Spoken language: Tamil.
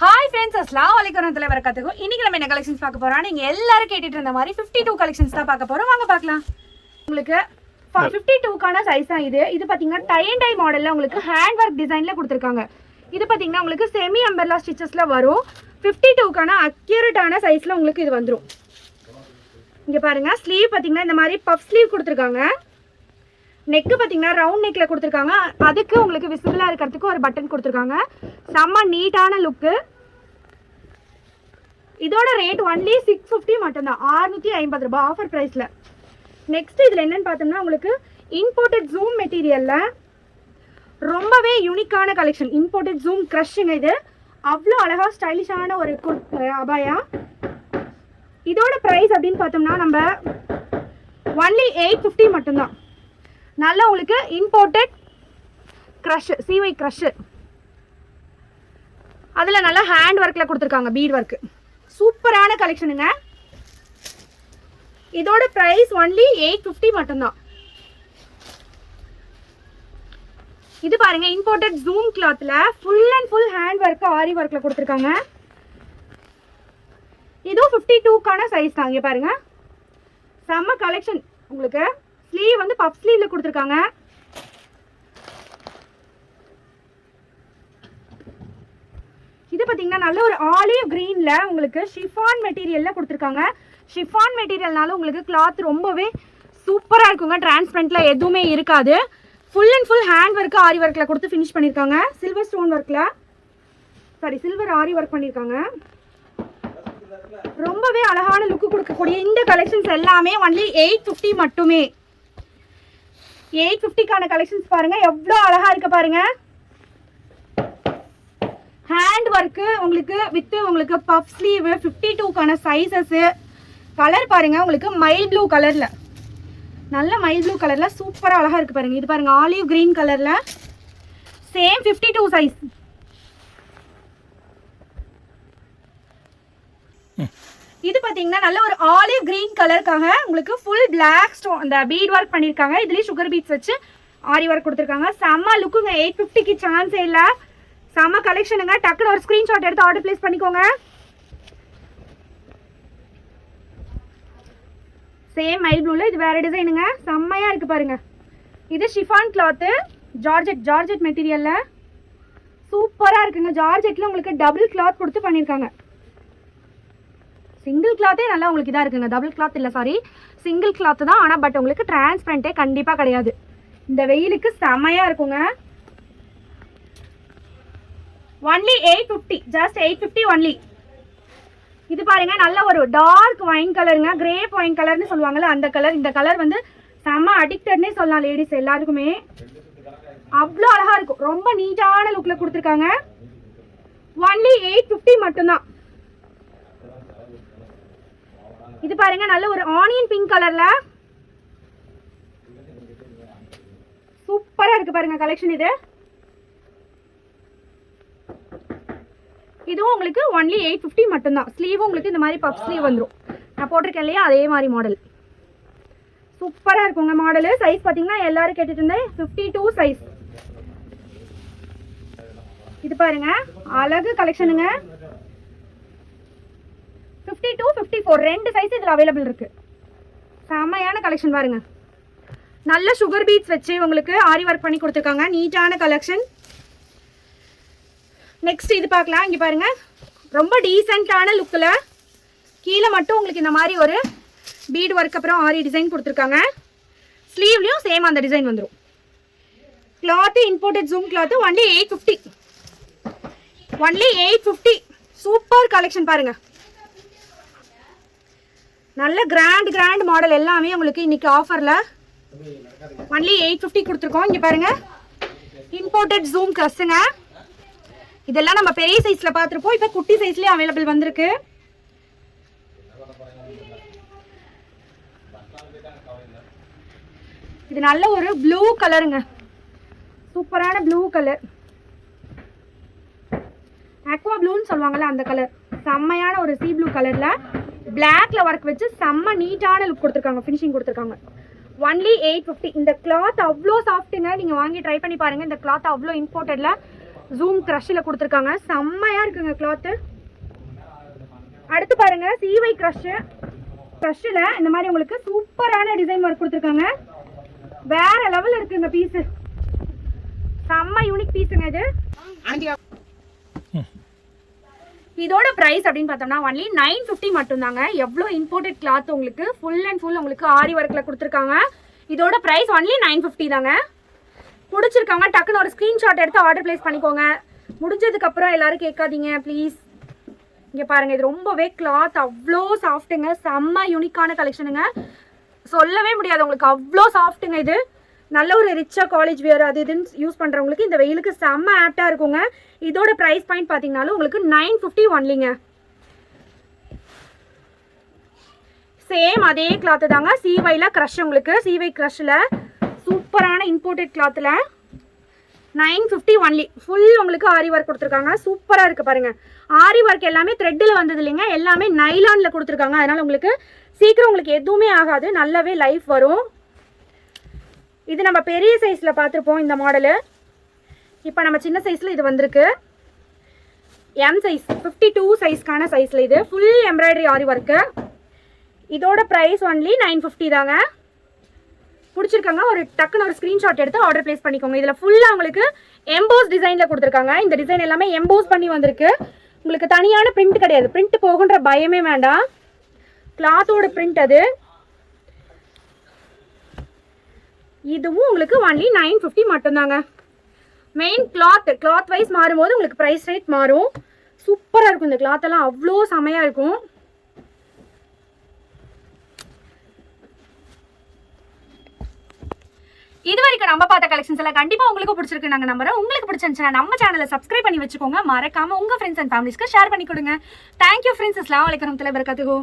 ஹாய் ஃப்ரெண்ட்ஸ், அஸ்ஸலாமு அலைக்கும் வரஹ்மத்துல்லாஹி வபரகாத்துஹு. இன்னைக்கு நம்ம என்ன கலெக்ஷன்ஸ் பார்க்க போறோம்? நீங்க எல்லாரும் கேட்டுட்டு இருந்த மாதிரி 52 கலெக்ஷன்ஸ் தான் பார்க்க போறோம். வாங்க பார்க்கலாம். உங்களுக்கு 52க்கான சைஸ் தான் இது. இது பாத்தீங்கன்னா டை அண்ட் டை மாடல்ல உங்களுக்கு ஹேண்ட் ஒர்க் டிசைன்ல கொடுத்திருக்காங்க. இது பாத்தீங்கன்னா உங்களுக்கு செமி அம்பர்லா ஸ்டிச்சஸ்ல வரும். 52க்கான அக்யூரேட்டான சைஸ்ல உங்களுக்கு இது வந்துரும். இங்க பாருங்க, ஸ்லீவ் பாத்தீங்கன்னா இந்த மாதிரி பஃப் ஸ்லீவ் கொடுத்திருக்காங்க. நெக் பாத்தீங்கன்னா ரவுண்ட் நெக்ல கொடுத்திருக்காங்க. அதுக்கு உங்களுக்கு விசிபிளா இருக்கிறதுக்கு ஒரு பட்டன் கொடுத்திருக்காங்க. செம்ம நீட்டான லுக்கு. இதோட ரேட் ஒன்லி 650 மட்டும்தான், 650 ரூபாய் ஆஃபர் பிரைஸ்ல. நெக்ஸ்ட் இதுல என்னன்னு பார்த்தோம்னா உங்களுக்கு இம்போர்ட்டட் ஜூம் மெட்டீரியல்ல ரொம்பவே யூனிக்கான கலெக்ஷன். Imported zoom கிரஷ்ங்க. இது அவ்வளோ அழகா ஸ்டைலிஷான ஒரு அபாயா. இதோட பிரைஸ் அப்படின்னு பார்த்தோம்னா நம்ம ஒன்லி 850 மட்டும்தான். நல்ல உங்களுக்கு இம்போர்ட்டட் க்ரஷ், சிவை க்ரஷ், அதில் நல்லா ஹேண்ட் ஒர்க்கில் கொடுத்துருக்காங்க, பீட் ஒர்க்கு. சூப்பரான கலெக்ஷனுங்க. இதோட ப்ரைஸ் ஒன்லி 850 மட்டும்தான். இது பாருங்க, இம்போர்ட்டட் ஜூம் கிளாத்தில் full and full hand work aari ஒர்க்கில் கொடுத்துருக்காங்க. இதுவும் 52க்கான சைஸ் தான். இங்கே பாருங்க, செம்ம கலெக்ஷன். உங்களுக்கு ஸ்லீவ் வந்து பஃப் ஸ்லீவ்ல கொடுத்துருக்காங்க. இது பார்த்தீங்கன்னா நல்ல ஒரு ஆலிவ் கிரீன்ல உங்களுக்கு ஷிஃபான் மெட்டீரியல்ல கொடுத்துருக்காங்க. ஷிஃபான் மெட்டீரியல்னால உங்களுக்கு கிளாத் ரொம்பவே சூப்பராக இருக்குங்க. டிரான்ஸ்பரண்ட்ல எதுவுமே இருக்காது. Full and full hand work aari ஒர்க்கில் கொடுத்து ஃபினிஷ் பண்ணியிருக்காங்க. சில்வர் ஸ்டோன் ஒர்க்கில், சில்வர் ஆரி ஒர்க் பண்ணியிருக்காங்க. ரொம்பவே அழகான லுக்கு கொடுக்கக்கூடிய இந்த கலெக்ஷன்ஸ் எல்லாமே ஒன்லி 850 மட்டுமே. 850க்கான கலெக்ஷன்ஸ் பாருங்க, எவ்வளோ அழகா இருக்கு பாருங்க. ஹேண்ட் ஒர்க்கு உங்களுக்கு வித் உங்களுக்கு பஃப் ஸ்லீவ். 52க்கான சைஸஸ். கலர் பாருங்க, உங்களுக்கு மைல் ப்ளூ கலர்ல, நல்ல மைல் ப்ளூ கலர்ல சூப்பரா அழகா இருக்கு பாருங்க. இது பாருங்க, ஆலிவ் கிரீன் கலர்ல சேம் 52 சைஸ். இது பாத்தீங்கன்னா நல்ல ஒரு ஆலிவ் கிரீன் கலருக்காக உங்களுக்கு ஃபுல் பிளாக் ஸ்டோன் அந்த பீட் ஒர்க் பண்ணிருக்காங்க. இதுலயே சுகர் பீட்ஸ் வச்சு ஆரி ஒர்க் கொடுத்துருக்காங்க. செம்ம லுக்குங்க. 850க்கு சான்ஸே இல்ல. செம்ம கலெக்ஷனுங்க. டக்குனு ஒரு ஸ்கிரீன்ஷாட் எடுத்து ஆர்டர் பிளேஸ் பண்ணிக்கோங்க. சேம் மைல் ப்ளூல இது வேற டிசைனுங்க. செம்மையா இருக்கு பாருங்க. இது ஷிஃபான் கிளாத், ஜார்ஜெட் மெட்டீரியல்ல சூப்பரா இருக்குங்க. ஜார்ஜெட்ல உங்களுக்கு டபுள் கிளாத் கொடுத்து பண்ணிருக்காங்க. சிங்கிள் கிளாத்தே நல்லா உங்களுக்கு இதாக இருக்குங்க. டபுள் கிளாத் இல்லை, சாரி, சிங்கிள் கிளாத் தான். ஆனால் பட் உங்களுக்கு டிரான்ஸ்பரண்டே கண்டிப்பாக கிடையாது. இந்த வெயிலுக்கு செமையாக இருக்குங்க. Only 850, just 850 only. இது பாருங்க, நல்ல ஒரு டார்க் ஒயின் கலருங்க. கிரேப் ஒயின் கலர்னு சொல்லுவாங்கல்ல, அந்த கலர். இந்த கலர் வந்து செம்ம அடிக்டட்னே சொல்லலாம் லேடிஸ் எல்லாருக்குமே. அவ்வளோ அழகா இருக்கும். ரொம்ப நீட்டான லுக்ல கொடுத்துருக்காங்க. ஒன்லி 850 மட்டும்தான். இது பாருங்க, நல்ல ஒரு ஆனியன் பிங்க் கலர்ல சூப்பரா இருக்கு பாருங்க கலெக்ஷன். இதுவும் உங்களுக்கு ஒன்லி 850 மட்டும்தான். ஸ்லீவும் உங்களுக்கு இந்த மாதிரி பஃப் ஸ்லீவ் வந்துடும். நான் போட்டிருக்கேன் இல்லையா, அதே மாதிரி மாடல். சூப்பரா இருக்குங்க மாடல். சைஸ் பாத்தீங்கன்னா எல்லாரும் கேட்டுட்டு இருந்தேன், 52 சைஸ். இது பாருங்க, அழகு கலெக்ஷனுங்க. 52, 54 ரெண்டு சைஸ் இதில் அவைலபிள் இருக்கு. செமையான கலெக்ஷன் பாருங்க. நல்ல சுகர் பீட்ஸ் வச்சு உங்களுக்கு ஆரி ஒர்க் பண்ணி கொடுத்துருக்காங்க. நீட்டான கலெக்ஷன். நெக்ஸ்ட் இது பார்க்கலாம். இங்கே பாருங்க, ரொம்ப டீசென்டான லுக்கில் கீழே மட்டும் உங்களுக்கு இந்த மாதிரி ஒரு பீட் ஒர்க் அப்புறம் ஆரி டிசைன் கொடுத்துருக்காங்க. ஸ்லீவ்லையும் சேம் அந்த டிசைன் வந்துடும். Cloth imported zoom cloth only 850. Only 850. Super collection பாருங்க. நல்ல கிராண்ட் மாடல் எல்லாமே உங்களுக்கு இன்னைக்கு ஆஃபர்ல ஒன்லி 850 கொடுத்துருக்கோம். இங்க பாருங்க, இம்போர்ட்டட் ஜூம் கிரஸ்ஸுங்க. இதெல்லாம் நம்ம பெரிய சைஸ்ல பார்த்துருப்போம். இப்போ குட்டி சைஸ்லயே அவைலபிள் வந்திருக்கு. இது நல்ல ஒரு ப்ளூ கலருங்க. சூப்பரான ப்ளூ கலர், ஆக்வா ப்ளூன்னு சொல்லுவாங்கல்ல அந்த கலர். செம்மையான ஒரு சீ ப்ளூ கலர்ல பிளாக்ல ஒர்க் வச்சு செம்ம நீட்டான லுக் கொடுத்துருக்காங்க, ஃபினிஷிங் கொடுத்துருக்காங்க. ஒன்லி 850. இந்த கிளாத் அவ்வளோ சாஃப்ட்டுங்க. நீங்கள் வாங்கி ட்ரை பண்ணி பாருங்கள். இந்த கிளாத் அவ்வளோ இம்போர்ட்டடில் ஜூம் க்ரஷ்ல கொடுத்துருக்காங்க. செம்மையா இருக்குங்க கிளாத். அடுத்து பாருங்க சிவை க்ரஷ்ல இந்த மாதிரி உங்களுக்கு சூப்பரான டிசைன் ஒர்க் கொடுத்துருக்காங்க. வேற லெவல் இருக்குங்க பீஸ். செம்ம யூனிக் பீஸுங்க இது. இதோட பிரைஸ் அப்படின்னு பார்த்தோம்னா ஒன்லி 950 மட்டும் தாங்க. எவ்வளோ இம்போர்ட்டட் கிளாத் உங்களுக்கு ஃபுல் அண்ட் ஃபுல் உங்களுக்கு ஆரி ஒர்க்கில் கொடுத்துருக்காங்க. இதோட பிரைஸ் ஒன்லி 950 தாங்க. பிடிச்சிருக்காங்க டக்குன்னு ஒரு ஸ்க்ரீன்ஷாட் எடுத்து ஆர்டர் பிளேஸ் பண்ணிக்கோங்க. முடிஞ்சதுக்கப்புறம் எல்லாரும் கேட்காதீங்க ப்ளீஸ். இங்கே பாருங்கள், இது ரொம்பவே கிளாத் அவ்வளோ சாஃப்ட்டுங்க. செம்ம யூனிக்கான கலெக்ஷனுங்க, சொல்லவே முடியாது உங்களுக்கு, அவ்வளோ சாஃப்ட்டுங்க. இது நல்ல ஒரு ரிச்சாக காலேஜ் வியர் அது இதுன்னு யூஸ் பண்ணுறவங்களுக்கு இந்த வெயிலுக்கு செம்ம ஆப்டாக இருக்குங்க. இதோட ப்ரைஸ் பாயிண்ட் பார்த்தீங்கன்னாலும் உங்களுக்கு 950 ஒன்லிங்க. சேம் அதே கிளாத்து தாங்க. சிவையில் க்ரஷ், உங்களுக்கு சிவை க்ரஷில் சூப்பரான இம்போர்ட்டட் கிளாத்தில் 950 ஒன்லி. ஃபுல் உங்களுக்கு ஆரி ஒர்க் கொடுத்துருக்காங்க. சூப்பராக இருக்குது பாருங்கள். ஆரி ஒர்க் எல்லாமே த்ரெட்டில் வந்தது இல்லைங்க, எல்லாமே நைலானில் கொடுத்துருக்காங்க. அதனால் உங்களுக்கு சீக்கிரம் உங்களுக்கு எதுவுமே ஆகாது, நல்லாவே லைஃப் வரும். இது நம்ம பெரிய சைஸில் பார்த்துருப்போம் இந்த மாடலு. இப்போ நம்ம சின்ன சைஸில் இது வந்திருக்கு. எம் சைஸ் 52 சைஸ்க்கான சைஸில் இது ஃபுல் எம்ப்ராய்டரி ஆரி ஒர்க்கு. இதோட ப்ரைஸ் ஒன்லி 950 தாங்க. பிடிச்சிருக்காங்க ஒரு டக்குன்னு ஒரு ஸ்க்ரீன்ஷாட் எடுத்து ஆர்டர் பிளேஸ் பண்ணிக்கோங்க. இதில் ஃபுல்லாக உங்களுக்கு எம்போஸ் டிசைனில் கொடுத்துருக்காங்க. இந்த டிசைன் எல்லாமே எம்போஸ் பண்ணி வந்திருக்கு. உங்களுக்கு தனியான பிரிண்ட் கிடையாது, பிரிண்ட் போகுன்ற பயமே வேண்டாம். கிளாத்தோட பிரிண்ட் அது. இதுவும் உங்களுக்கு ஒன்லி 950 மட்டும்தாங்க. மெயின் கிளாத் வைஸ் மாறும்போது உங்களுக்கு ப்ரைஸ் ரேட் மாறும். சூப்பராக இருக்கும் இந்த கிளாத்தெல்லாம், அவ்வளோ செமையாக இருக்கும். இது வரைக்கும் நம்ம பார்த்த கலெக்ஷன்ஸ் எல்லாம் கண்டிப்பாக உங்களுக்கு பிடிச்சிருக்கு நாங்கள் நம்புறோம். உங்களுக்கு பிடிச்சிருந்துச்சுன்னா நம்ம சேனலை சப்ஸ்கிரைப் பண்ணி வச்சுக்கோங்க. மறக்காம உங்கள் ஃப்ரெண்ட்ஸ் அண்ட் ஃபேமிலிஸ்க்கு ஷேர் பண்ணி கொடுங்க. Thank you friends. அஸ்ஸலாமு அலைக்கும் வரஹ்மத்துல்லாஹி வபரகாத்துஹு.